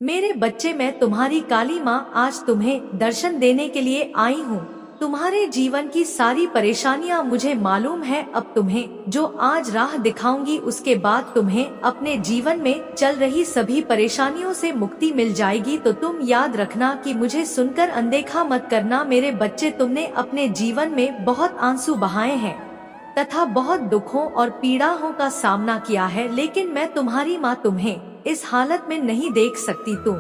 मेरे बच्चे, मैं तुम्हारी काली माँ आज तुम्हें दर्शन देने के लिए आई हूँ। तुम्हारे जीवन की सारी परेशानियाँ मुझे मालूम है। अब तुम्हें जो आज राह दिखाऊंगी उसके बाद तुम्हें अपने जीवन में चल रही सभी परेशानियों से मुक्ति मिल जाएगी। तो तुम याद रखना कि मुझे सुनकर अनदेखा मत करना। मेरे बच्चे, तुमने अपने जीवन में बहुत आंसू बहाए हैं तथा बहुत दुखों और पीड़ाओं का सामना किया है, लेकिन मैं तुम्हारी माँ तुम्हें इस हालत में नहीं देख सकती। तुम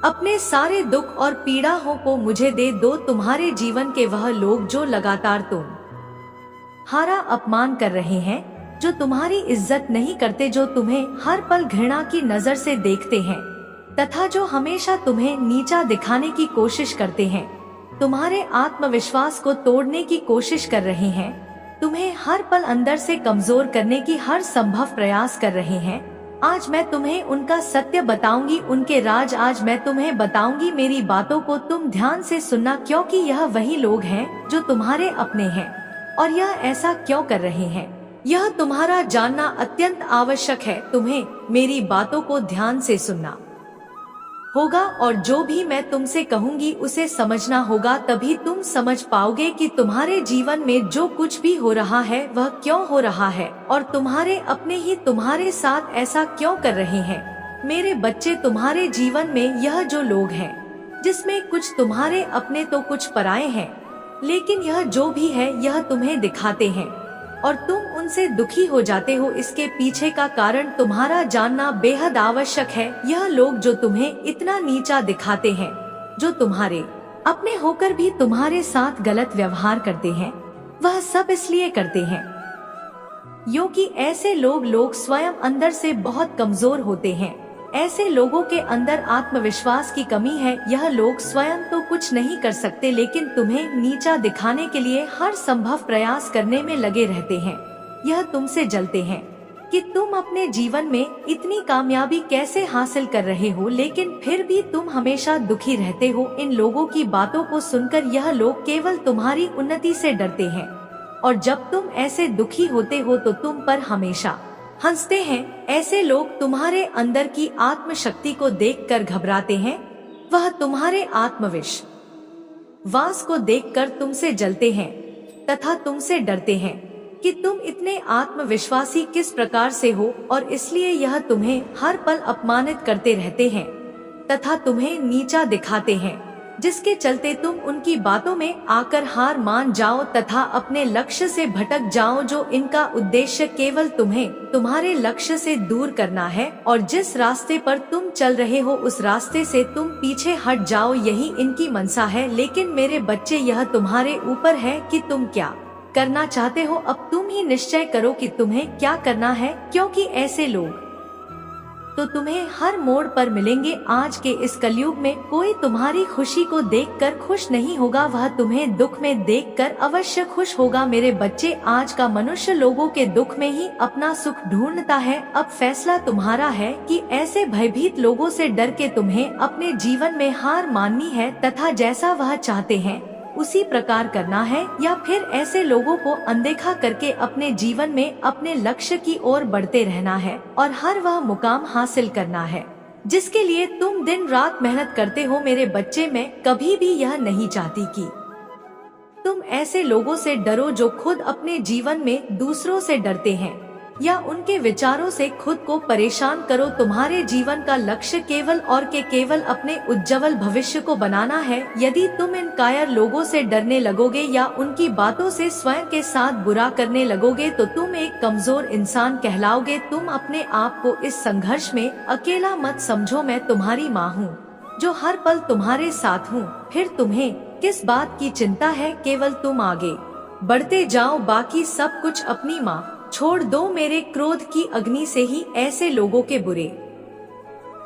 अपने सारे दुख और पीड़ाओं को मुझे दे दो। तुम्हारे जीवन के वह लोग जो लगातार तुम्हारा अपमान कर रहे हैं, जो तुम्हारी इज्जत नहीं करते, जो तुम्हें हर पल घृणा की नजर से देखते हैं तथा जो हमेशा तुम्हें नीचा दिखाने की कोशिश करते हैं, तुम्हारे आत्मविश्वास को तोड़ने की कोशिश कर रहे हैं, तुम्हें हर पल अंदर से कमजोर करने की हर संभव प्रयास कर रहे हैं, आज मैं तुम्हें उनका सत्य बताऊंगी, उनके राज आज मैं तुम्हें बताऊंगी। मेरी बातों को तुम ध्यान से सुनना, क्योंकि यह वही लोग हैं जो तुम्हारे अपने हैं और यह ऐसा क्यों कर रहे हैं, यह तुम्हारा जानना अत्यंत आवश्यक है। तुम्हें मेरी बातों को ध्यान से सुनना होगा और जो भी मैं तुमसे कहूंगी उसे समझना होगा। तभी तुम समझ पाओगे कि तुम्हारे जीवन में जो कुछ भी हो रहा है वह क्यों हो रहा है और तुम्हारे अपने ही तुम्हारे साथ ऐसा क्यों कर रहे हैं। मेरे बच्चे, तुम्हारे जीवन में यह जो लोग हैं, जिसमें कुछ तुम्हारे अपने तो कुछ पराये हैं, लेकिन यह जो भी है यह तुम्हें दिखाते हैं और तुम उनसे दुखी हो जाते हो। इसके पीछे का कारण तुम्हारा जानना बेहद आवश्यक है। यह लोग जो तुम्हें इतना नीचा दिखाते हैं, जो तुम्हारे अपने होकर भी तुम्हारे साथ गलत व्यवहार करते हैं, वह सब इसलिए करते हैं क्योंकि ऐसे लोग स्वयं अंदर से बहुत कमजोर होते हैं। ऐसे लोगों के अंदर आत्मविश्वास की कमी है। यह लोग स्वयं तो कुछ नहीं कर सकते, लेकिन तुम्हें नीचा दिखाने के लिए हर संभव प्रयास करने में लगे रहते हैं। यह तुमसे जलते हैं कि तुम अपने जीवन में इतनी कामयाबी कैसे हासिल कर रहे हो, लेकिन फिर भी तुम हमेशा दुखी रहते हो। इन लोगों की बातों को सुनकर यह लोग केवल तुम्हारी उन्नति से डरते हैं और जब तुम ऐसे दुखी होते हो तो तुम पर हमेशा हंसते हैं। ऐसे लोग तुम्हारे अंदर की आत्मशक्ति को देखकर घबराते हैं। वह तुम्हारे आत्मविश्वास को देखकर तुमसे जलते हैं तथा तुमसे डरते हैं कि तुम इतने आत्मविश्वासी किस प्रकार से हो और इसलिए यह तुम्हें हर पल अपमानित करते रहते हैं तथा तुम्हें नीचा दिखाते हैं, जिसके चलते तुम उनकी बातों में आकर हार मान जाओ तथा अपने लक्ष्य से भटक जाओ। जो इनका उद्देश्य केवल तुम्हें तुम्हारे लक्ष्य से दूर करना है और जिस रास्ते पर तुम चल रहे हो उस रास्ते से तुम पीछे हट जाओ, यही इनकी मनसा है। लेकिन मेरे बच्चे, यह तुम्हारे ऊपर है कि तुम क्या करना चाहते हो। अब तुम ही निश्चय करो कि तुम्हें क्या करना है, क्योंकि ऐसे लोग तो तुम्हें हर मोड़ पर मिलेंगे। आज के इस कलयुग में कोई तुम्हारी खुशी को देखकर खुश नहीं होगा, वह तुम्हें दुख में देखकर अवश्य खुश होगा। मेरे बच्चे, आज का मनुष्य लोगों के दुख में ही अपना सुख ढूंढता है। अब फैसला तुम्हारा है कि ऐसे भयभीत लोगों से डर के तुम्हें अपने जीवन में हार माननी है तथा जैसा वह चाहते हैं उसी प्रकार करना है, या फिर ऐसे लोगों को अनदेखा करके अपने जीवन में अपने लक्ष्य की ओर बढ़ते रहना है और हर वह मुकाम हासिल करना है जिसके लिए तुम दिन रात मेहनत करते हो। मेरे बच्चे, मैं कभी भी यह नहीं चाहती कि तुम ऐसे लोगों से डरो जो खुद अपने जीवन में दूसरों से डरते हैं या उनके विचारों से खुद को परेशान करो। तुम्हारे जीवन का लक्ष्य केवल और केवल अपने उज्जवल भविष्य को बनाना है। यदि तुम इन कायर लोगों से डरने लगोगे या उनकी बातों से स्वयं के साथ बुरा करने लगोगे तो तुम एक कमजोर इंसान कहलाओगे। तुम अपने आप को इस संघर्ष में अकेला मत समझो। मैं तुम्हारी माँ हूँ जो हर पल तुम्हारे साथ हूँ। फिर तुम्हें किस बात की चिंता है, केवल तुम आगे बढ़ते जाओ, बाकी सब कुछ अपनी माँ छोड़ दो। मेरे क्रोध की अग्नि से ही ऐसे लोगों के बुरे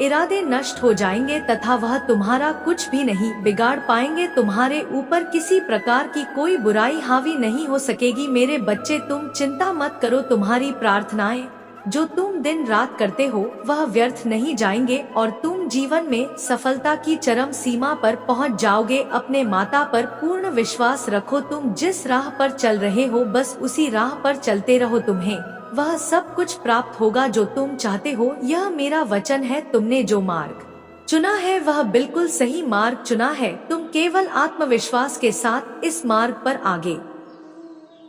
इरादे नष्ट हो जाएंगे तथा वह तुम्हारा कुछ भी नहीं बिगाड़ पाएंगे। तुम्हारे ऊपर किसी प्रकार की कोई बुराई हावी नहीं हो सकेगी। मेरे बच्चे, तुम चिंता मत करो। तुम्हारी प्रार्थनाएं जो तुम दिन रात करते हो वह व्यर्थ नहीं जाएंगे और तुम जीवन में सफलता की चरम सीमा पर पहुंच जाओगे। अपने माता पर पूर्ण विश्वास रखो। तुम जिस राह पर चल रहे हो बस उसी राह पर चलते रहो। तुम्हें वह सब कुछ प्राप्त होगा जो तुम चाहते हो। यह मेरा वचन है। तुमने जो मार्ग चुना है वह बिल्कुल सही मार्ग चुना है। तुम केवल आत्मविश्वास के साथ इस मार्ग पर आगे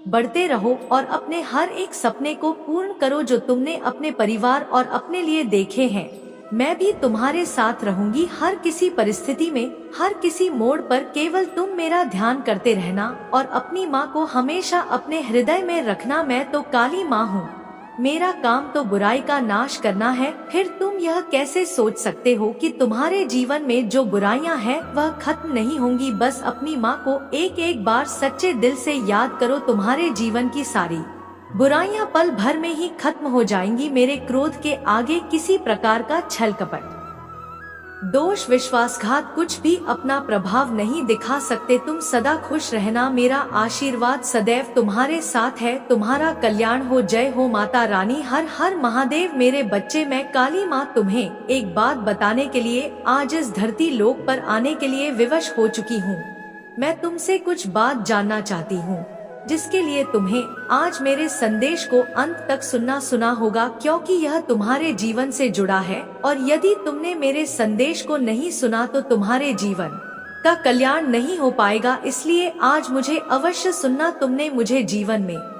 बढ़ते रहो और अपने हर एक सपने को पूर्ण करो जो तुमने अपने परिवार और अपने लिए देखे हैं। मैं भी तुम्हारे साथ रहूंगी हर किसी परिस्थिति में, हर किसी मोड़ पर। केवल तुम मेरा ध्यान करते रहना और अपनी माँ को हमेशा अपने हृदय में रखना। मैं तो काली माँ हूँ, मेरा काम तो बुराई का नाश करना है। फिर तुम यह कैसे सोच सकते हो कि तुम्हारे जीवन में जो बुराइयां हैं वह खत्म नहीं होंगी? बस अपनी माँ को एक एक बार सच्चे दिल से याद करो, तुम्हारे जीवन की सारी बुराइयां पल भर में ही खत्म हो जाएंगी। मेरे क्रोध के आगे किसी प्रकार का छल कपट, दोष, विश्वासघात कुछ भी अपना प्रभाव नहीं दिखा सकते। तुम सदा खुश रहना, मेरा आशीर्वाद सदैव तुम्हारे साथ है। तुम्हारा कल्याण हो। जय हो माता रानी। हर हर महादेव। मेरे बच्चे, मैं काली माँ तुम्हें एक बात बताने के लिए आज इस धरती लोक पर आने के लिए विवश हो चुकी हूँ। मैं तुमसे कुछ बात जानना चाहती हूँ, जिसके लिए तुम्हें आज मेरे संदेश को अंत तक सुना होगा, क्योंकि यह तुम्हारे जीवन से जुड़ा है। और यदि तुमने मेरे संदेश को नहीं सुना तो तुम्हारे जीवन का कल्याण नहीं हो पाएगा। इसलिए आज मुझे अवश्य सुनना। तुमने मुझे जीवन में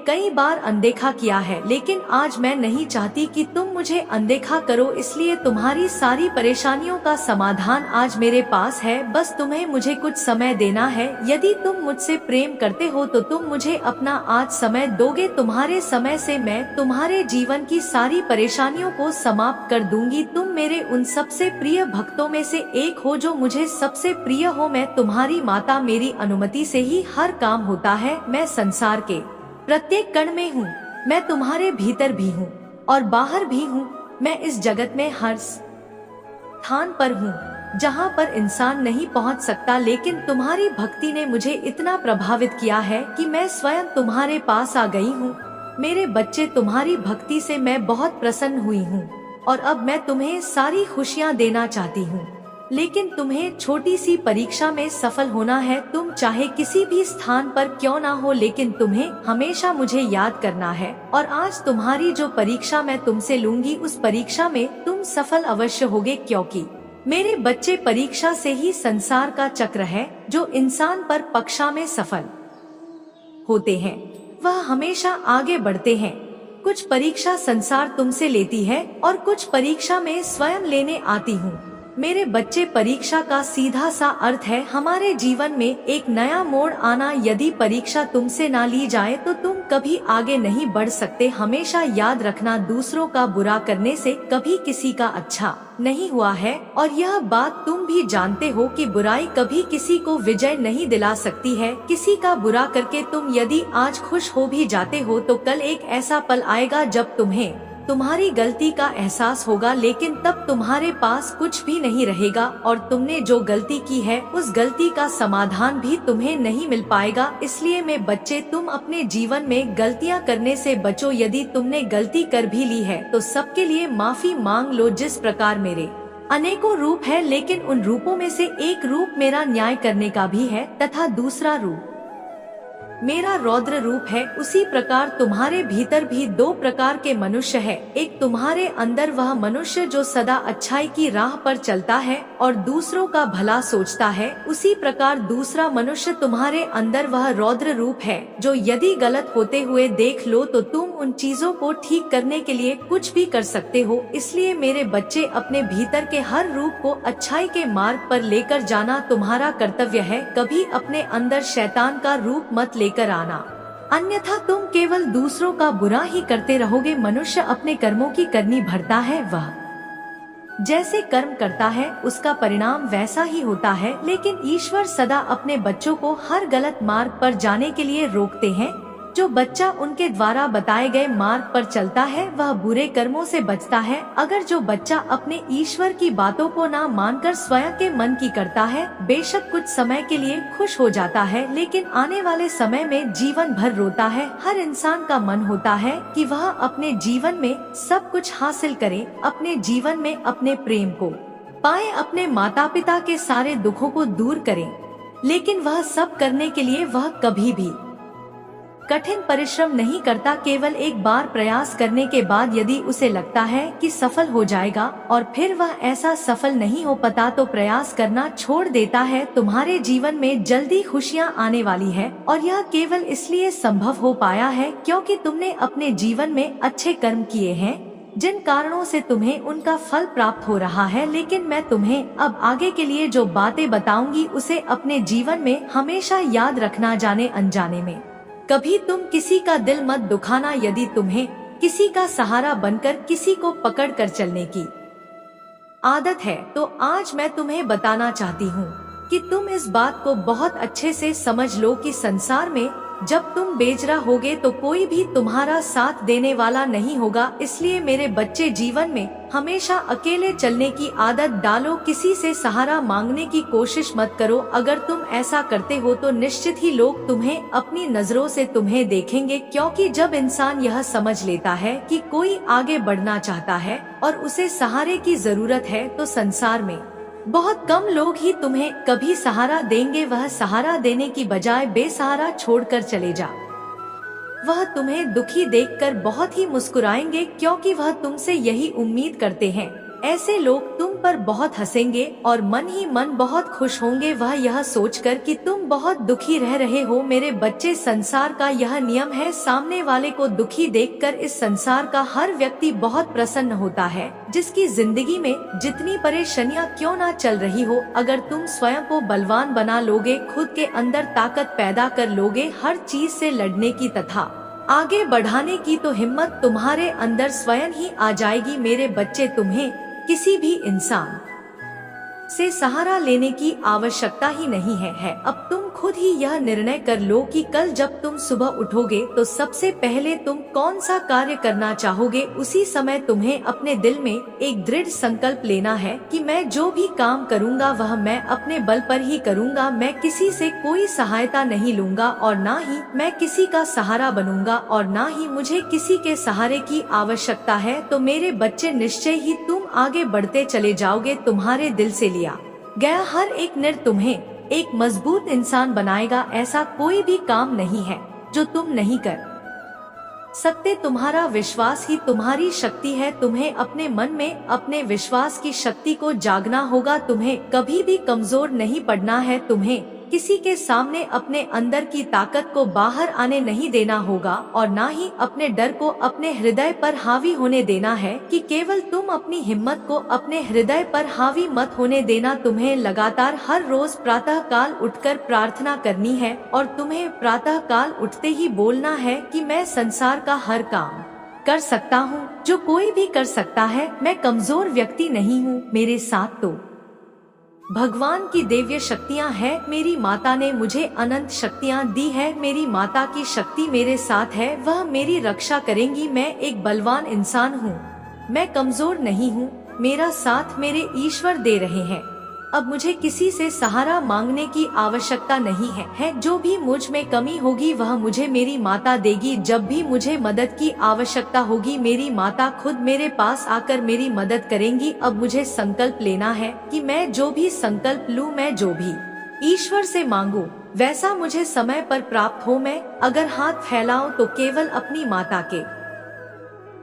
कई बार अनदेखा किया है, लेकिन आज मैं नहीं चाहती कि तुम मुझे अनदेखा करो। इसलिए तुम्हारी सारी परेशानियों का समाधान आज मेरे पास है। बस तुम्हें मुझे कुछ समय देना है। यदि तुम मुझसे प्रेम करते हो तो तुम मुझे अपना आज समय दोगे। तुम्हारे समय से मैं तुम्हारे जीवन की सारी परेशानियों को समाप्त कर दूंगी। तुम मेरे उन सबसे प्रिय भक्तों में से एक हो जो मुझे सबसे प्रिय हो। मैं तुम्हारी माता, मेरी अनुमति से ही हर काम होता है। मैं संसार के प्रत्येक कण में हूँ। मैं तुम्हारे भीतर भी हूँ और बाहर भी हूँ। मैं इस जगत में हर स्थान पर हूँ जहाँ पर इंसान नहीं पहुँच सकता, लेकिन तुम्हारी भक्ति ने मुझे इतना प्रभावित किया है कि मैं स्वयं तुम्हारे पास आ गई हूँ। मेरे बच्चे, तुम्हारी भक्ति से मैं बहुत प्रसन्न हुई हूँ और अब मैं तुम्हें सारी खुशियाँ देना चाहती हूँ। लेकिन तुम्हें छोटी सी परीक्षा में सफल होना है। तुम चाहे किसी भी स्थान पर क्यों ना हो, लेकिन तुम्हें हमेशा मुझे याद करना है। और आज तुम्हारी जो परीक्षा मैं तुमसे लूंगी, उस परीक्षा में तुम सफल अवश्य होगे, क्योंकि मेरे बच्चे, परीक्षा से ही संसार का चक्र है। जो इंसान पर परीक्षा में सफल होते हैं वह हमेशा आगे बढ़ते हैं। कुछ परीक्षा संसार तुमसे लेती है और कुछ परीक्षा में स्वयं लेने आती हूँ। मेरे बच्चे, परीक्षा का सीधा सा अर्थ है हमारे जीवन में एक नया मोड़ आना। यदि परीक्षा तुमसे ना ली जाए तो तुम कभी आगे नहीं बढ़ सकते। हमेशा याद रखना, दूसरों का बुरा करने से कभी किसी का अच्छा नहीं हुआ है। और यह बात तुम भी जानते हो कि बुराई कभी किसी को विजय नहीं दिला सकती है। किसी का बुरा करके तुम यदि आज खुश हो भी जाते हो तो कल एक ऐसा पल आएगा जब तुम्हें तुम्हारी गलती का एहसास होगा, लेकिन तब तुम्हारे पास कुछ भी नहीं रहेगा और तुमने जो गलती की है उस गलती का समाधान भी तुम्हें नहीं मिल पाएगा। इसलिए मेरे बच्चे, तुम अपने जीवन में गलतियां करने से बचो। यदि तुमने गलती कर भी ली है तो सबके लिए माफी मांग लो। जिस प्रकार मेरे अनेकों रूप है, लेकिन उन रूपों में से एक रूप मेरा न्याय करने का भी है तथा दूसरा रूप मेरा रौद्र रूप है। उसी प्रकार तुम्हारे भीतर भी दो प्रकार के मनुष्य है। एक तुम्हारे अंदर वह मनुष्य जो सदा अच्छाई की राह पर चलता है और दूसरों का भला सोचता है। उसी प्रकार दूसरा मनुष्य तुम्हारे अंदर वह रौद्र रूप है जो यदि गलत होते हुए देख लो तो तुम उन चीजों को ठीक करने के लिए कुछ भी कर सकते हो। इसलिए मेरे बच्चे, अपने भीतर के हर रूप को अच्छाई के मार्ग पर लेकर जाना तुम्हारा कर्तव्य है। कभी अपने अंदर शैतान का रूप मत कर आना, अन्यथा तुम केवल दूसरों का बुरा ही करते रहोगे। मनुष्य अपने कर्मों की करनी भरता है। वह जैसे कर्म करता है उसका परिणाम वैसा ही होता है। लेकिन ईश्वर सदा अपने बच्चों को हर गलत मार्ग पर जाने के लिए रोकते हैं। जो बच्चा उनके द्वारा बताए गए मार्ग पर चलता है वह बुरे कर्मों से बचता है। अगर जो बच्चा अपने ईश्वर की बातों को ना मानकर स्वयं के मन की करता है, बेशक कुछ समय के लिए खुश हो जाता है, लेकिन आने वाले समय में जीवन भर रोता है। हर इंसान का मन होता है कि वह अपने जीवन में सब कुछ हासिल करे, अपने जीवन में अपने प्रेम को पाए, अपने माता पिता के सारे दुखों को दूर करे, लेकिन वह सब करने के लिए वह कभी भी कठिन परिश्रम नहीं करता, केवल एक बार प्रयास करने के बाद यदि उसे लगता है कि सफल हो जाएगा और फिर वह ऐसा सफल नहीं हो पाता तो प्रयास करना छोड़ देता है। तुम्हारे जीवन में जल्दी खुशियां आने वाली है और यह केवल इसलिए संभव हो पाया है क्योंकि तुमने अपने जीवन में अच्छे कर्म किए हैं, जिन कारणों से तुम्हें उनका फल प्राप्त हो रहा है। लेकिन मैं तुम्हें अब आगे के लिए जो बातें बताऊंगी उसे अपने जीवन में हमेशा याद रखना। जाने अनजाने में कभी तुम किसी का दिल मत दुखाना। यदि तुम्हें किसी का सहारा बनकर किसी को पकड़ कर चलने की आदत है तो आज मैं तुम्हें बताना चाहती हूँ कि तुम इस बात को बहुत अच्छे से समझ लो कि संसार में जब तुम बेजरा होगे तो कोई भी तुम्हारा साथ देने वाला नहीं होगा। इसलिए मेरे बच्चे, जीवन में हमेशा अकेले चलने की आदत डालो, किसी से सहारा मांगने की कोशिश मत करो। अगर तुम ऐसा करते हो तो निश्चित ही लोग तुम्हें अपनी नजरों से तुम्हें देखेंगे, क्योंकि जब इंसान यह समझ लेता है कि कोई आगे बढ़ना चाहता है और उसे सहारे की जरूरत है तो संसार में बहुत कम लोग ही तुम्हें कभी सहारा देंगे। वह सहारा देने की बजाय बेसहारा छोड़कर चले जा। वह तुम्हें दुखी देखकर बहुत ही मुस्कुराएंगे क्योंकि वह तुमसे यही उम्मीद करते हैं। ऐसे लोग तुम पर बहुत हंसेंगे और मन ही मन बहुत खुश होंगे, वह यह सोचकर कि तुम बहुत दुखी रह रहे हो। मेरे बच्चे, संसार का यह नियम है, सामने वाले को दुखी देखकर इस संसार का हर व्यक्ति बहुत प्रसन्न होता है। जिसकी जिंदगी में जितनी परेशानियां क्यों ना चल रही हो, अगर तुम स्वयं को बलवान बना लोगे, खुद के अंदर ताकत पैदा कर लोगे हर चीज से लड़ने की तथा आगे बढ़ाने की, तो हिम्मत तुम्हारे अंदर स्वयं ही आ जाएगी। मेरे बच्चे, तुम्हें किसी भी इंसान से सहारा लेने की आवश्यकता ही नहीं है। अब तुम खुद ही यह निर्णय कर लो कि कल जब तुम सुबह उठोगे तो सबसे पहले तुम कौन सा कार्य करना चाहोगे। उसी समय तुम्हें अपने दिल में एक दृढ़ संकल्प लेना है कि मैं जो भी काम करूँगा वह मैं अपने बल पर ही करूँगा। मैं किसी से कोई सहायता नहीं लूँगा और ना ही मैं किसी का सहारा बनूंगा और ना ही मुझे किसी के सहारे की आवश्यकता है। तो मेरे बच्चे, निश्चय ही तुम आगे बढ़ते चले जाओगे। तुम्हारे दिल से लिया गया हर एक निर्णय तुम्हें एक मजबूत इंसान बनाएगा। ऐसा कोई भी काम नहीं है जो तुम नहीं कर सकते। तुम्हारा विश्वास ही तुम्हारी शक्ति है। तुम्हें अपने मन में अपने विश्वास की शक्ति को जागना होगा। तुम्हें कभी भी कमजोर नहीं पड़ना है। तुम्हें किसी के सामने अपने अंदर की ताकत को बाहर आने नहीं देना होगा और ना ही अपने डर को अपने हृदय पर हावी होने देना है कि केवल तुम अपनी हिम्मत को अपने हृदय पर हावी मत होने देना। तुम्हें लगातार हर रोज प्रातः काल उठकर प्रार्थना करनी है और तुम्हें प्रातः काल उठते ही बोलना है कि मैं संसार का हर काम कर सकता हूँ जो कोई भी कर सकता है। मैं कमजोर व्यक्ति नहीं हूँ, मेरे साथ तो भगवान की दिव्य शक्तियाँ हैं। मेरी माता ने मुझे अनंत शक्तियाँ दी है। मेरी माता की शक्ति मेरे साथ है, वह मेरी रक्षा करेंगी। मैं एक बलवान इंसान हूँ, मैं कमजोर नहीं हूँ। मेरा साथ मेरे ईश्वर दे रहे हैं। अब मुझे किसी से सहारा मांगने की आवश्यकता नहीं है। जो भी मुझ में कमी होगी वह मुझे मेरी माता देगी। जब भी मुझे मदद की आवश्यकता होगी मेरी माता खुद मेरे पास आकर मेरी मदद करेंगी। अब मुझे संकल्प लेना है कि मैं जो भी संकल्प लूँ, मैं जो भी ईश्वर से मांगू वैसा मुझे समय पर प्राप्त हो। मैं अगर हाथ फैलाऊं तो केवल अपनी माता के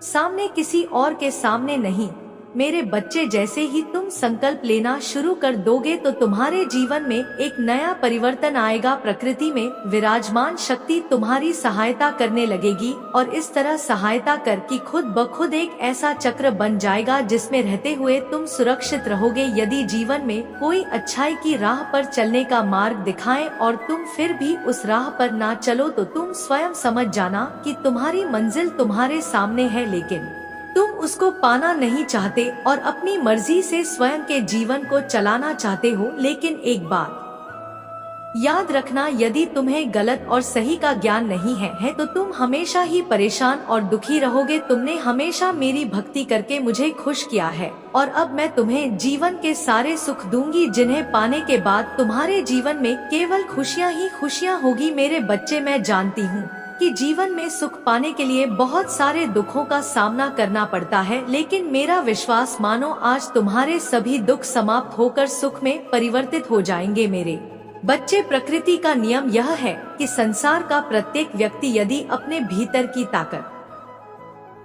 सामने, किसी और के सामने नहीं। मेरे बच्चे, जैसे ही तुम संकल्प लेना शुरू कर दोगे तो तुम्हारे जीवन में एक नया परिवर्तन आएगा। प्रकृति में विराजमान शक्ति तुम्हारी सहायता करने लगेगी और इस तरह सहायता कर कि खुद ब खुद एक ऐसा चक्र बन जाएगा जिसमें रहते हुए तुम सुरक्षित रहोगे। यदि जीवन में कोई अच्छाई की राह पर चलने का मार्ग दिखाए और तुम फिर भी उस राह पर ना चलो तो तुम स्वयं समझ जाना कि तुम्हारी मंजिल तुम्हारे सामने है, लेकिन तुम उसको पाना नहीं चाहते और अपनी मर्जी से स्वयं के जीवन को चलाना चाहते हो। लेकिन एक बात याद रखना, यदि तुम्हें गलत और सही का ज्ञान नहीं है तो तुम हमेशा ही परेशान और दुखी रहोगे। तुमने हमेशा मेरी भक्ति करके मुझे खुश किया है और अब मैं तुम्हें जीवन के सारे सुख दूंगी, जिन्हें पाने के बाद तुम्हारे जीवन में केवल खुशियाँ ही खुशियाँ होगी। मेरे बच्चे, मैं जानती हूँ कि जीवन में सुख पाने के लिए बहुत सारे दुखों का सामना करना पड़ता है, लेकिन मेरा विश्वास मानो आज तुम्हारे सभी दुख समाप्त होकर सुख में परिवर्तित हो जाएंगे। मेरे बच्चे, प्रकृति का नियम यह है कि संसार का प्रत्येक व्यक्ति यदि अपने भीतर की ताकत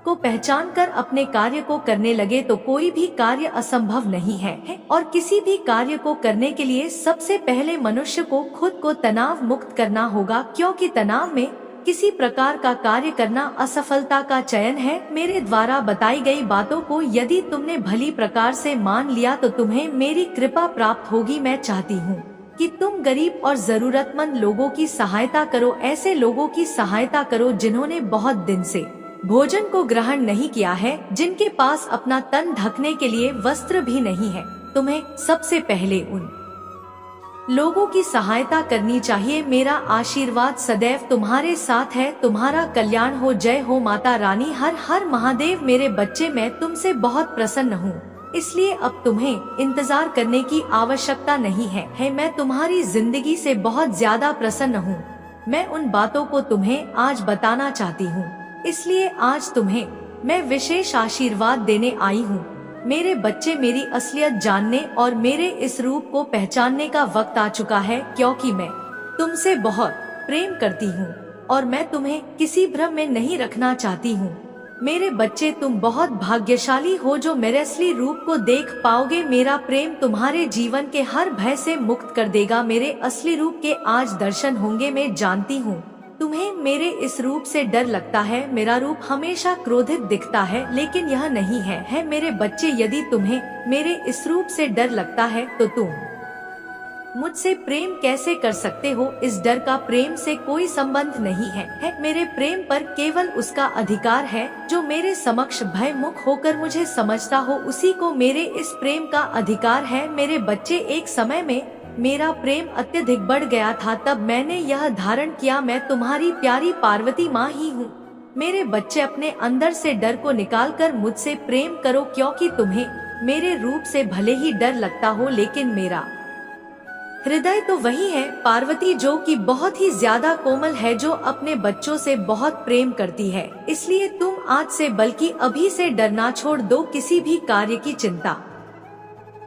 को पहचान कर अपने कार्य को करने लगे तो कोई भी कार्य असंभव नहीं है। और किसी भी कार्य को करने के लिए सबसे पहले मनुष्य को खुद को तनाव मुक्त करना होगा, क्योंकि तनाव में किसी प्रकार का कार्य करना असफलता का चयन है। मेरे द्वारा बताई गई बातों को यदि तुमने भली प्रकार से मान लिया तो तुम्हें मेरी कृपा प्राप्त होगी। मैं चाहती हूँ कि तुम गरीब और जरूरतमंद लोगों की सहायता करो, ऐसे लोगों की सहायता करो जिन्होंने बहुत दिन से भोजन को ग्रहण नहीं किया है, जिनके पास अपना तन ढकने के लिए वस्त्र भी नहीं है। तुम्हें सबसे पहले उन लोगों की सहायता करनी चाहिए। मेरा आशीर्वाद सदैव तुम्हारे साथ है। तुम्हारा कल्याण हो। जय हो माता रानी। हर हर महादेव। मेरे बच्चे, मैं तुमसे बहुत प्रसन्न हूँ, इसलिए अब तुम्हें इंतजार करने की आवश्यकता नहीं है। मैं तुम्हारी जिंदगी से बहुत ज्यादा प्रसन्न हूँ। मैं उन बातों को तुम्हें आज बताना चाहती हूँ, इसलिए आज तुम्हें मैं विशेष आशीर्वाद देने आई हूँ। मेरे बच्चे, मेरी असलियत जानने और मेरे इस रूप को पहचानने का वक्त आ चुका है, क्योंकि मैं तुमसे बहुत प्रेम करती हूँ और मैं तुम्हें किसी भ्रम में नहीं रखना चाहती हूँ। मेरे बच्चे, तुम बहुत भाग्यशाली हो जो मेरे असली रूप को देख पाओगे। मेरा प्रेम तुम्हारे जीवन के हर भय से मुक्त कर देगा। मेरे असली रूप के आज दर्शन होंगे। मैं जानती हूँ तुम्हें मेरे इस रूप से डर लगता है। मेरा रूप हमेशा क्रोधित दिखता है, लेकिन यह नहीं है। मेरे बच्चे, यदि तुम्हें मेरे इस रूप से डर लगता है तो तुम मुझसे प्रेम कैसे कर सकते हो? इस डर का प्रेम से कोई संबंध नहीं है। मेरे प्रेम पर केवल उसका अधिकार है जो मेरे समक्ष भय मुख होकर मुझे समझता हो, उसी को मेरे इस प्रेम का अधिकार है। मेरे बच्चे, एक समय में मेरा प्रेम अत्यधिक बढ़ गया था, तब मैंने यह धारण किया, मैं तुम्हारी प्यारी पार्वती माँ ही हूँ। मेरे बच्चे, अपने अंदर से डर को निकालकर मुझसे प्रेम करो, क्योंकि तुम्हें मेरे रूप से भले ही डर लगता हो, लेकिन मेरा हृदय तो वही है पार्वती, जो कि बहुत ही ज्यादा कोमल है, जो अपने बच्चों से बहुत प्रेम करती है। इसलिए तुम आज से, बल्कि अभी से डरना छोड़ दो। किसी भी कार्य की चिंता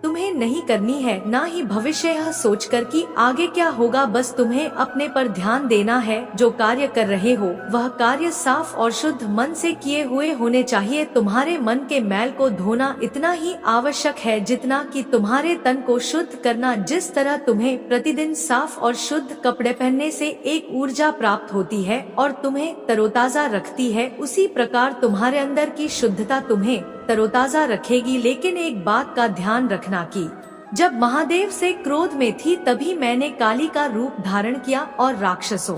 तुम्हें नहीं करनी है, ना ही भविष्य यह सोचकर कि आगे क्या होगा। बस तुम्हें अपने पर ध्यान देना है। जो कार्य कर रहे हो वह कार्य साफ और शुद्ध मन से किए हुए होने चाहिए। तुम्हारे मन के मैल को धोना इतना ही आवश्यक है जितना कि तुम्हारे तन को शुद्ध करना। जिस तरह तुम्हें प्रतिदिन साफ और शुद्ध कपड़े पहनने से एक ऊर्जा प्राप्त होती है और तुम्हें तरोताजा रखती है, उसी प्रकार तुम्हारे अंदर की शुद्धता तुम्हें तरोताजा रखेगी। लेकिन एक बात का ध्यान रखना कि जब महादेव से क्रोध में थी तभी मैंने काली का रूप धारण किया और राक्षसों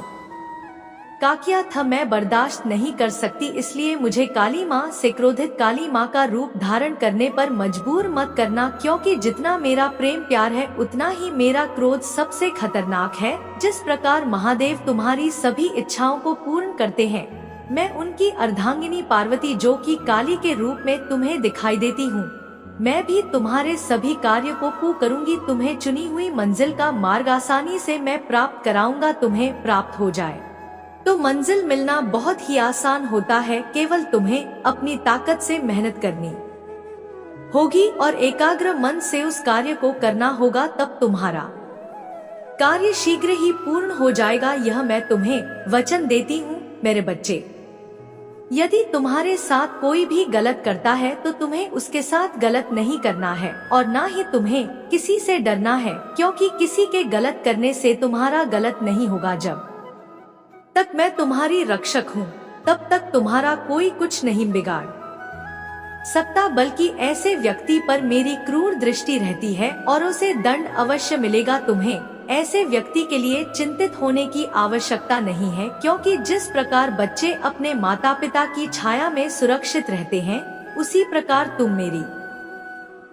का किया था। मैं बर्दाश्त नहीं कर सकती, इसलिए मुझे काली माँ से क्रोधित काली माँ का रूप धारण करने पर मजबूर मत करना, क्योंकि जितना मेरा प्रेम प्यार है उतना ही मेरा क्रोध सबसे खतरनाक है। जिस प्रकार महादेव तुम्हारी सभी इच्छाओं को पूर्ण करते हैं, मैं उनकी अर्धांगिनी पार्वती, जो कि काली के रूप में तुम्हें दिखाई देती हूँ, मैं भी तुम्हारे सभी कार्यों को पूर्ण करूंगी। तुम्हें चुनी हुई मंजिल का मार्ग आसानी से मैं प्राप्त कराऊंगा। तुम्हें प्राप्त हो जाए तो मंजिल मिलना बहुत ही आसान होता है। केवल तुम्हें अपनी ताकत से मेहनत करनी होगी और एकाग्र मन से उस कार्य को करना होगा, तब तुम्हारा कार्य शीघ्र ही पूर्ण हो जाएगा। यह मैं तुम्हें वचन देती हूँ। मेरे बच्चे, यदि तुम्हारे साथ कोई भी गलत करता है तो तुम्हें उसके साथ गलत नहीं करना है और ना ही तुम्हें किसी से डरना है, क्योंकि किसी के गलत करने से तुम्हारा गलत नहीं होगा। जब तक मैं तुम्हारी रक्षक हूँ तब तक तुम्हारा कोई कुछ नहीं बिगाड़ सकता, बल्कि ऐसे व्यक्ति पर मेरी क्रूर दृष्टि रहती है और उसे दंड अवश्य मिलेगा। तुम्हें ऐसे व्यक्ति के लिए चिंतित होने की आवश्यकता नहीं है, क्योंकि जिस प्रकार बच्चे अपने माता पिता की छाया में सुरक्षित रहते हैं, उसी प्रकार तुम मेरी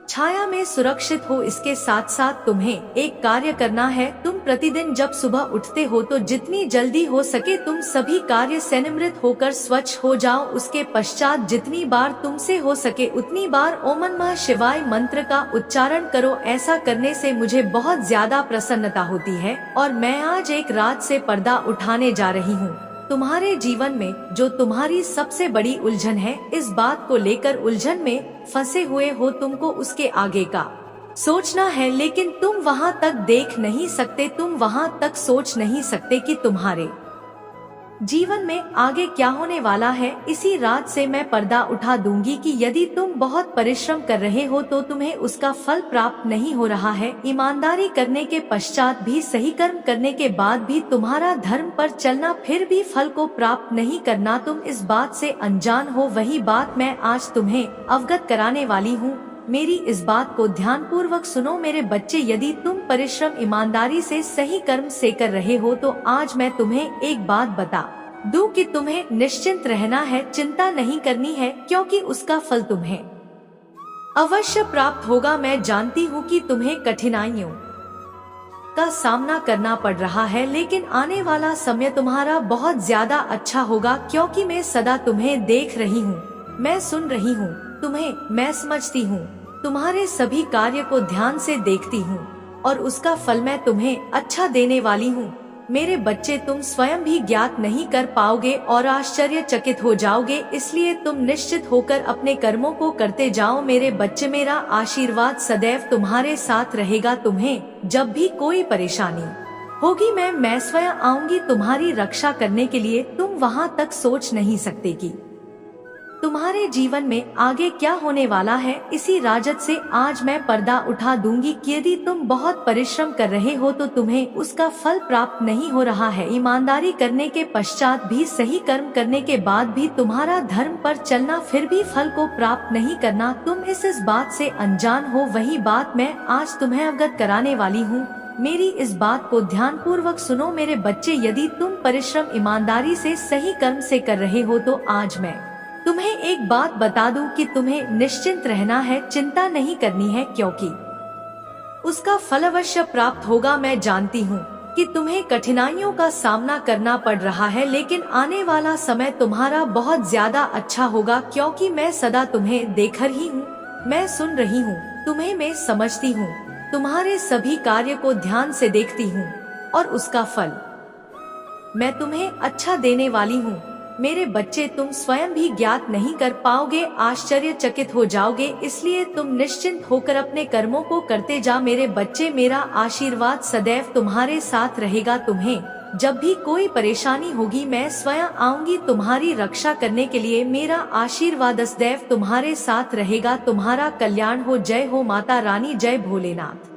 छाया में सुरक्षित हो। इसके साथ साथ तुम्हें एक कार्य करना है। तुम प्रतिदिन जब सुबह उठते हो तो जितनी जल्दी हो सके तुम सभी कार्य से निवृत्त होकर स्वच्छ हो जाओ। उसके पश्चात जितनी बार तुमसे हो सके उतनी बार ओम नमः शिवाय मंत्र का उच्चारण करो। ऐसा करने से मुझे बहुत ज्यादा प्रसन्नता होती है और मैं आज एक रात से पर्दा उठाने जा रही हूँ। तुम्हारे जीवन में जो तुम्हारी सबसे बड़ी उलझन है, इस बात को लेकर उलझन में फंसे हुए हो, तुमको उसके आगे का सोचना है, लेकिन तुम वहां तक देख नहीं सकते, तुम वहां तक सोच नहीं सकते कि तुम्हारे जीवन में आगे क्या होने वाला है। इसी रात से मैं पर्दा उठा दूंगी कि यदि तुम बहुत परिश्रम कर रहे हो तो तुम्हें उसका फल प्राप्त नहीं हो रहा है। ईमानदारी करने के पश्चात भी, सही कर्म करने के बाद भी तुम्हारा धर्म पर चलना, फिर भी फल को प्राप्त नहीं करना, तुम इस बात से अनजान हो। वही बात मैं आज तुम्हें अवगत कराने वाली हूँ। मेरी इस बात को ध्यान पूर्वक सुनो मेरे बच्चे। यदि तुम परिश्रम ईमानदारी से सही कर्म से कर रहे हो तो आज मैं तुम्हें एक बात बता दूं कि तुम्हें निश्चिंत रहना है, चिंता नहीं करनी है, क्योंकि उसका फल तुम्हें अवश्य प्राप्त होगा। मैं जानती हूँ कि तुम्हें कठिनाइयों का सामना करना पड़ रहा है, लेकिन आने वाला समय तुम्हारा बहुत ज्यादा अच्छा होगा, क्योंकि मैं सदा तुम्हें देख रही हूँ, मैं सुन रही हूँ, तुम्हें मैं समझती हूँ, तुम्हारे सभी कार्य को ध्यान से देखती हूँ और उसका फल मैं तुम्हें अच्छा देने वाली हूँ। मेरे बच्चे, तुम स्वयं भी ज्ञात नहीं कर पाओगे और आश्चर्यचकित हो जाओगे, इसलिए तुम निश्चित होकर अपने कर्मों को करते जाओ मेरे बच्चे। मेरा आशीर्वाद सदैव तुम्हारे साथ रहेगा। तुम्हें जब भी कोई परेशानी होगी मैं स्वयं आऊंगी तुम्हारी रक्षा करने के लिए। तुम वहाँ तक सोच नहीं सकते कि तुम्हारे जीवन में आगे क्या होने वाला है। इसी राजत से आज मैं पर्दा उठा दूंगी कि यदि तुम बहुत परिश्रम कर रहे हो तो तुम्हें उसका फल प्राप्त नहीं हो रहा है। ईमानदारी करने के पश्चात भी, सही कर्म करने के बाद भी तुम्हारा धर्म पर चलना, फिर भी फल को प्राप्त नहीं करना, तुम इस बात से अनजान हो। वही बात मैं आज तुम्हें अवगत कराने वाली हूँ। मेरी इस बात को ध्यान पूर्वक सुनो मेरे बच्चे। यदि तुम परिश्रम ईमानदारी से सही कर्म से कर रहे हो तो आज मैं तुम्हें एक बात बता दूं कि तुम्हें निश्चिंत रहना है, चिंता नहीं करनी है, क्योंकि उसका फल अवश्य प्राप्त होगा। मैं जानती हूँ कि तुम्हें कठिनाइयों का सामना करना पड़ रहा है, लेकिन आने वाला समय तुम्हारा बहुत ज्यादा अच्छा होगा, क्योंकि मैं सदा तुम्हें देख रही हूँ, मैं सुन रही हूँ, तुम्हें मैं समझती हूँ, तुम्हारे सभी कार्य को ध्यान से देखती हूँ और उसका फल मैं तुम्हें अच्छा देने वाली हूँ। मेरे बच्चे, तुम स्वयं भी ज्ञात नहीं कर पाओगे, आश्चर्यचकित हो जाओगे, इसलिए तुम निश्चिंत होकर अपने कर्मों को करते जा मेरे बच्चे। मेरा आशीर्वाद सदैव तुम्हारे साथ रहेगा। तुम्हें जब भी कोई परेशानी होगी मैं स्वयं आऊंगी तुम्हारी रक्षा करने के लिए। मेरा आशीर्वाद सदैव तुम्हारे साथ रहेगा। तुम्हारा कल्याण हो। जय हो माता रानी, जय भोलेनाथ।